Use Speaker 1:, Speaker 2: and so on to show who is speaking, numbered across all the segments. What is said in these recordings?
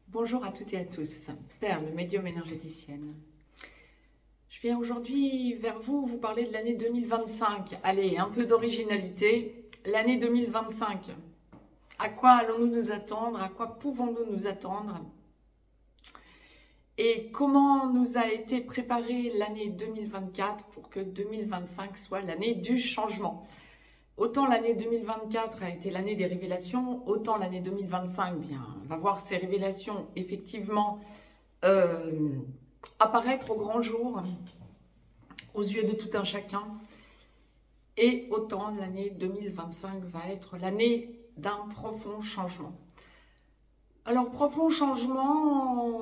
Speaker 1: Bonjour à toutes et à tous, Perle, médium énergéticienne. Je viens aujourd'hui vers vous parler de l'année 2025. Allez, un peu d'originalité. L'année 2025, à quoi allons-nous nous attendre? À quoi pouvons-nous nous attendre? Et comment nous a été préparée l'année 2024 pour que 2025 soit l'année du changement? Autant l'année 2024 a été l'année des révélations, autant l'année 2025 va voir ces révélations effectivement apparaître au grand jour, aux yeux de tout un chacun. Et autant l'année 2025 va être l'année d'un profond changement. Alors, profond changement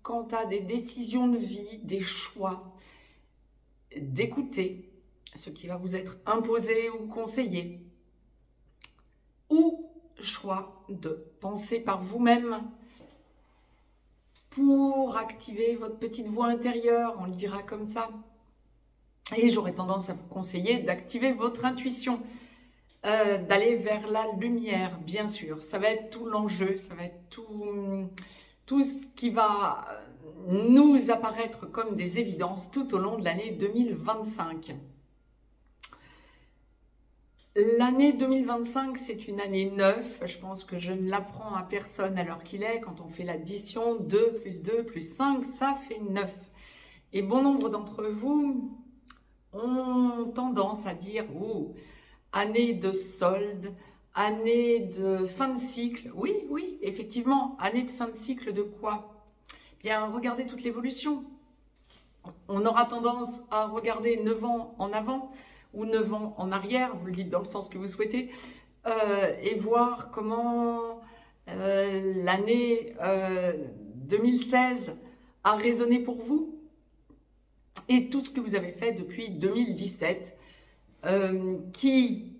Speaker 1: quant à des décisions de vie, des choix, d'écouter ce qui va vous être imposé ou conseillé, ou choix de penser par vous-même pour activer votre petite voix intérieure, on le dira comme ça. Et j'aurais tendance à vous conseiller d'activer votre intuition, d'aller vers la lumière, bien sûr. Ça va être tout l'enjeu, ça va être tout ce qui va nous apparaître comme des évidences tout au long de l'année 2025. L'année 2025, c'est une année 9. Je pense que je ne l'apprends à personne à l'heure qu'il est. Quand on fait l'addition, 2 plus 2 plus 5, ça fait 9. Et bon nombre d'entre vous ont tendance à dire « Oh, année de solde, année de fin de cycle. » Oui, effectivement, année de fin de cycle de quoi? Bien, regardez toute l'évolution. On aura tendance à regarder 9 ans en avant, ou 9 ans en arrière, vous le dites dans le sens que vous souhaitez, et voir comment l'année 2016 a résonné pour vous, et tout ce que vous avez fait depuis 2017, qui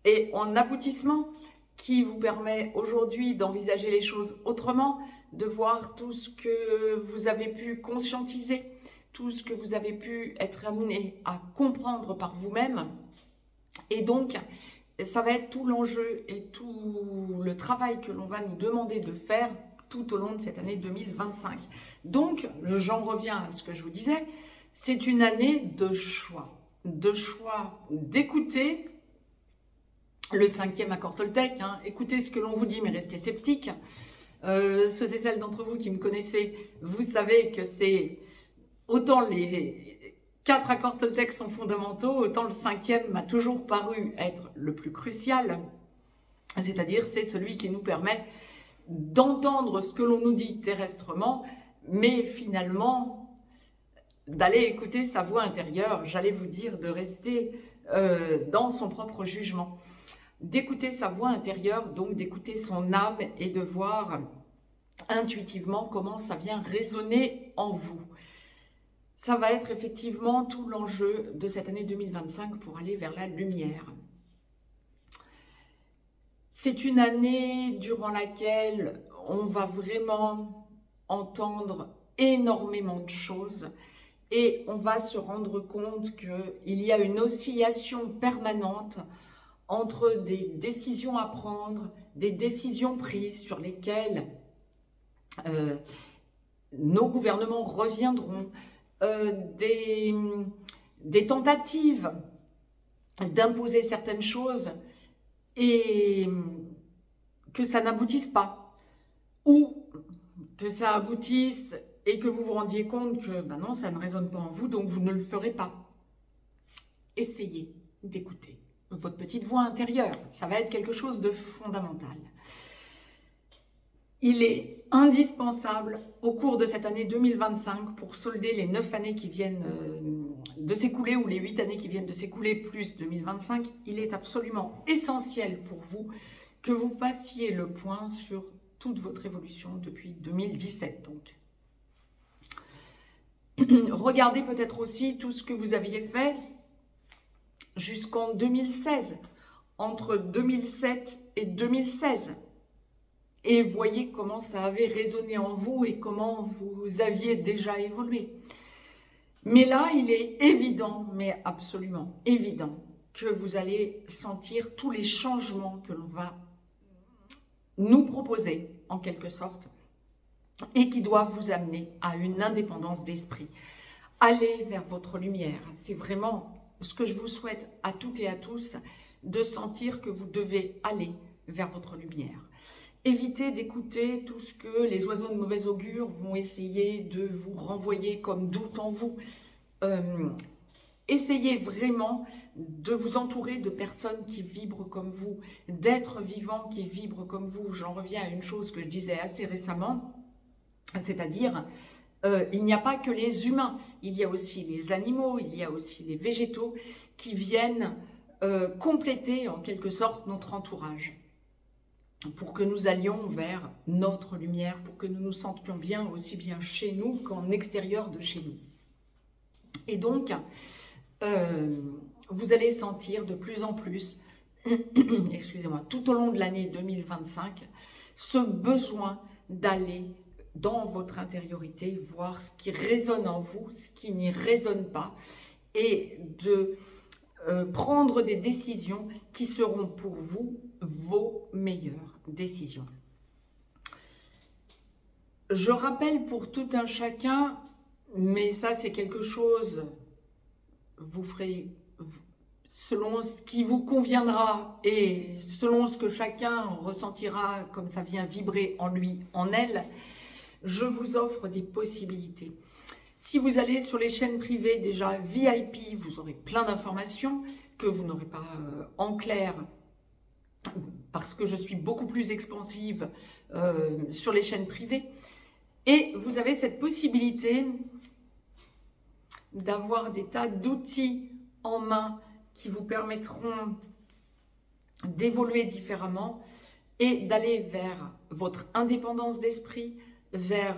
Speaker 1: est en aboutissement, qui vous permet aujourd'hui d'envisager les choses autrement, de voir tout ce que vous avez pu conscientiser, tout ce que vous avez pu être amené à comprendre par vous-même. Et donc, ça va être tout l'enjeu et tout le travail que l'on va nous demander de faire tout au long de cette année 2025. Donc, j'en reviens à ce que je vous disais, c'est une année de choix d'écouter le 5e accord Toltec, écoutez ce que l'on vous dit, mais restez sceptiques. Ceux et celles d'entre vous qui me connaissez, vous savez que c'est autant les 4 accords Toltec sont fondamentaux, autant le 5e m'a toujours paru être le plus crucial. C'est-à-dire, c'est celui qui nous permet d'entendre ce que l'on nous dit terrestrement, mais finalement d'aller écouter sa voix intérieure, j'allais vous dire de rester dans son propre jugement, d'écouter sa voix intérieure, donc d'écouter son âme et de voir intuitivement comment ça vient résonner en vous. Ça va être effectivement tout l'enjeu de cette année 2025 pour aller vers la lumière. C'est une année durant laquelle on va vraiment entendre énormément de choses et on va se rendre compte qu'il y a une oscillation permanente entre des décisions à prendre, des décisions prises sur lesquelles nos gouvernements reviendront, des tentatives d'imposer certaines choses et que ça n'aboutisse pas, ou que ça aboutisse et que vous vous rendiez compte que non, ça ne résonne pas en vous, donc vous ne le ferez pas. Essayez d'écouter votre petite voix intérieure, ça va être quelque chose de fondamental. Il est indispensable au cours de cette année 2025 pour solder les 9 années qui viennent de s'écouler ou les 8 années qui viennent de s'écouler plus 2025. Il est absolument essentiel pour vous que vous fassiez le point sur toute votre évolution depuis 2017. Donc, regardez peut-être aussi tout ce que vous aviez fait jusqu'en 2016, entre 2007 et 2016. Et voyez comment ça avait résonné en vous et comment vous aviez déjà évolué. Mais là, il est évident, mais absolument évident, que vous allez sentir tous les changements que l'on va nous proposer, en quelque sorte, et qui doivent vous amener à une indépendance d'esprit. Allez vers votre lumière. C'est vraiment ce que je vous souhaite à toutes et à tous, de sentir que vous devez aller vers votre lumière. Évitez d'écouter tout ce que les oiseaux de mauvais augure vont essayer de vous renvoyer comme doute en vous. Essayez vraiment de vous entourer de personnes qui vibrent comme vous, d'êtres vivants qui vibrent comme vous. J'en reviens à une chose que je disais assez récemment, c'est-à-dire il n'y a pas que les humains, il y a aussi les animaux, il y a aussi les végétaux qui viennent compléter en quelque sorte notre entourage, pour que nous allions vers notre lumière, pour que nous nous sentions bien, aussi bien chez nous qu'en extérieur de chez nous. Et donc, vous allez sentir de plus en plus, excusez-moi, tout au long de l'année 2025, ce besoin d'aller dans votre intériorité, voir ce qui résonne en vous, ce qui n'y résonne pas, et de prendre des décisions qui seront pour vous vos meilleures décisions. Je rappelle pour tout un chacun, mais ça c'est quelque chose, vous ferez selon ce qui vous conviendra et selon ce que chacun ressentira comme ça vient vibrer en lui, en elle, je vous offre des possibilités. Si vous allez sur les chaînes privées déjà VIP, vous aurez plein d'informations que vous n'aurez pas en clair, parce que je suis beaucoup plus expansive sur les chaînes privées. Et vous avez cette possibilité d'avoir des tas d'outils en main qui vous permettront d'évoluer différemment et d'aller vers votre indépendance d'esprit, vers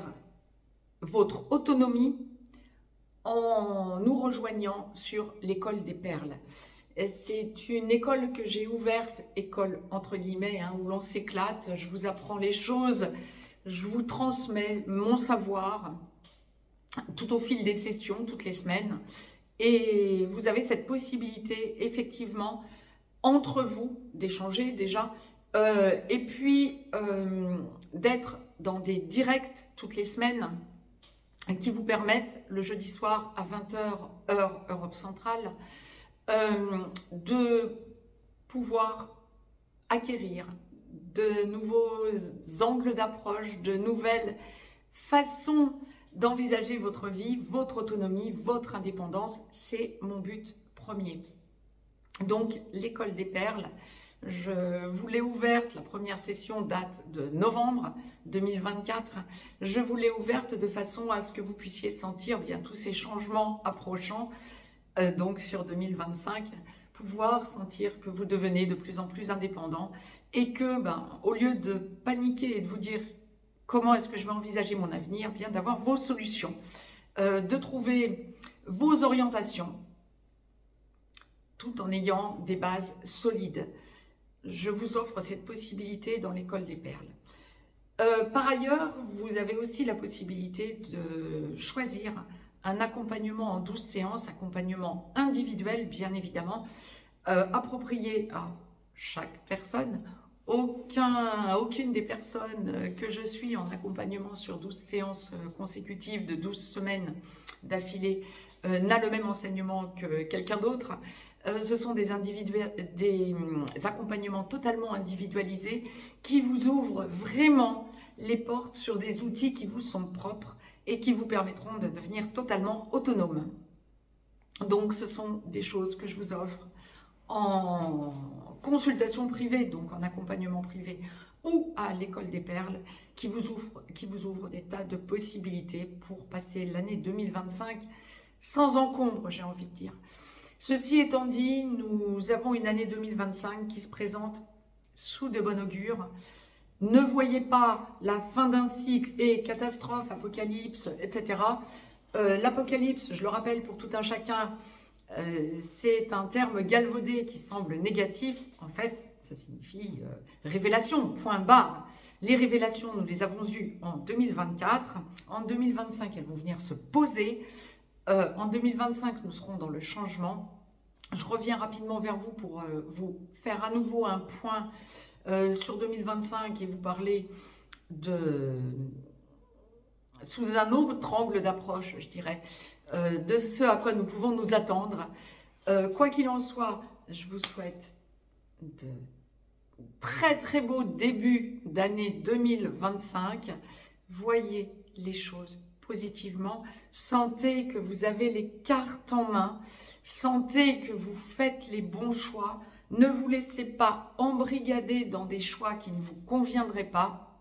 Speaker 1: votre autonomie, en nous rejoignant sur l'école des perles. C'est une école que j'ai ouverte, école entre guillemets, hein, où l'on s'éclate, je vous apprends les choses, je vous transmets mon savoir tout au fil des sessions, toutes les semaines. Et vous avez cette possibilité, effectivement, entre vous, d'échanger déjà, et puis d'être dans des directs toutes les semaines qui vous permettent, le jeudi soir à 20 h, heure Europe centrale, de pouvoir acquérir de nouveaux angles d'approche, de nouvelles façons d'envisager votre vie, votre autonomie, votre indépendance. C'est mon but premier. Donc, l'école des perles, je vous l'ai ouverte, la première session date de novembre 2024. Je vous l'ai ouverte de façon à ce que vous puissiez sentir bien tous ces changements approchant, donc sur 2025, pouvoir sentir que vous devenez de plus en plus indépendant et que, au lieu de paniquer et de vous dire comment est-ce que je vais envisager mon avenir, bien d'avoir vos solutions, de trouver vos orientations, tout en ayant des bases solides. Je vous offre cette possibilité dans l'école des perles. Par ailleurs, vous avez aussi la possibilité de choisir un accompagnement en 12 séances, accompagnement individuel bien évidemment, approprié à chaque personne. Aucune des personnes que je suis en accompagnement sur 12 séances consécutives de 12 semaines d'affilée n'a le même enseignement que quelqu'un d'autre. Ce sont des accompagnements totalement individualisés qui vous ouvrent vraiment les portes sur des outils qui vous sont propres et qui vous permettront de devenir totalement autonome. Donc ce sont des choses que je vous offre en consultation privée, donc en accompagnement privé, ou à l'école des perles, qui vous ouvre des tas de possibilités pour passer l'année 2025 sans encombre, j'ai envie de dire. Ceci étant dit, nous avons une année 2025 qui se présente sous de bon augure. Ne voyez pas la fin d'un cycle et catastrophe, apocalypse, etc. L'apocalypse, je le rappelle pour tout un chacun, c'est un terme galvaudé qui semble négatif. En fait, ça signifie révélation, point barre. Les révélations, nous les avons eues en 2024. En 2025, elles vont venir se poser. En 2025, nous serons dans le changement. Je reviens rapidement vers vous pour vous faire à nouveau un point sur 2025 et vous parler de sous un autre angle d'approche, je dirais, de ce à quoi nous pouvons nous attendre. Quoi qu'il en soit, je vous souhaite de très très beaux débuts d'année 2025. Voyez les choses positivement, sentez que vous avez les cartes en main, sentez que vous faites les bons choix, ne vous laissez pas embrigader dans des choix qui ne vous conviendraient pas,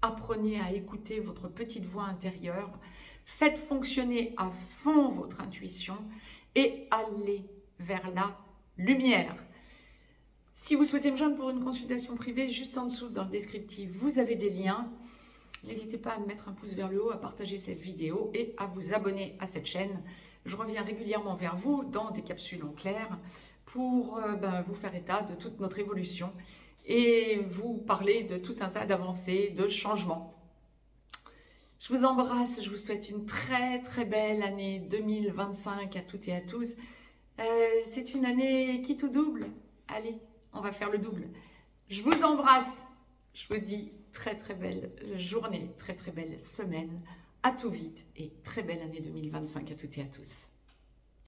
Speaker 1: apprenez à écouter votre petite voix intérieure, faites fonctionner à fond votre intuition et allez vers la lumière. Si vous souhaitez me joindre pour une consultation privée, juste en dessous dans le descriptif, vous avez des liens. N'hésitez pas à me mettre un pouce vers le haut, à partager cette vidéo et à vous abonner à cette chaîne. Je reviens régulièrement vers vous dans des capsules en clair pour vous faire état de toute notre évolution et vous parler de tout un tas d'avancées, de changements. Je vous embrasse, je vous souhaite une très très belle année 2025 à toutes et à tous. C'est une année qui tout double. Allez, on va faire le double. Je vous embrasse. Je vous dis très très belle journée, très très belle semaine. À tout vite et très belle année 2025 à toutes et à tous.